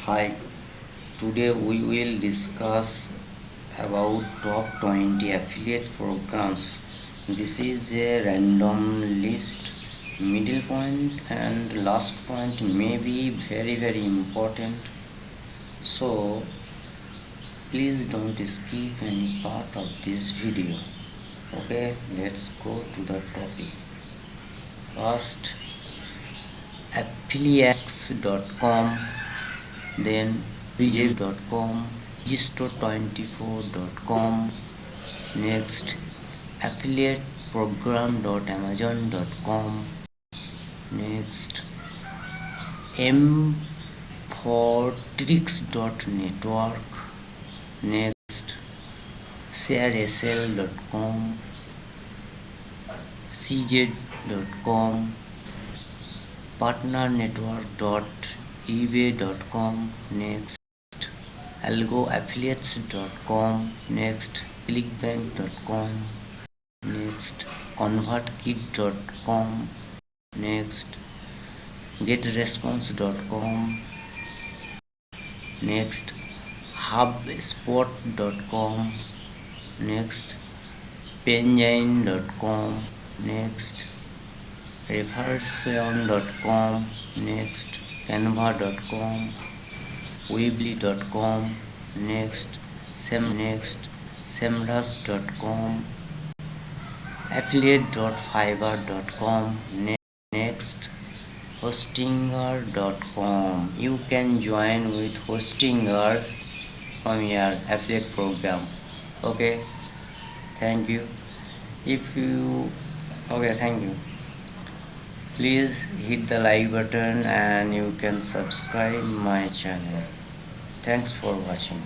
Hi, today we will discuss about top 20 affiliate programs. This is a random list. Middle point and last point may be very important. So please don't skip any part of this video. Okay, let's go to the topic. First, affiliates.com, then bj.com, digistore24.com, next affiliateprogram.amazon.com, next m4tricks.network, next sharesl.com, cj.com, partnernetwork.ebay.com, next algoaffiliates.com, next clickbank.com, next convertkit.com, next getresponse.com, next hubspot.com, next pengine.com, next reversion.com, next canva.com, weebly.com, next semrush.com, affiliate.fiverr.com, next hostinger.com. You can join with hostingers from your affiliate program. Okay, thank you. If you okay, thank you. Please hit the like button and you can subscribe my channel. Thanks for watching.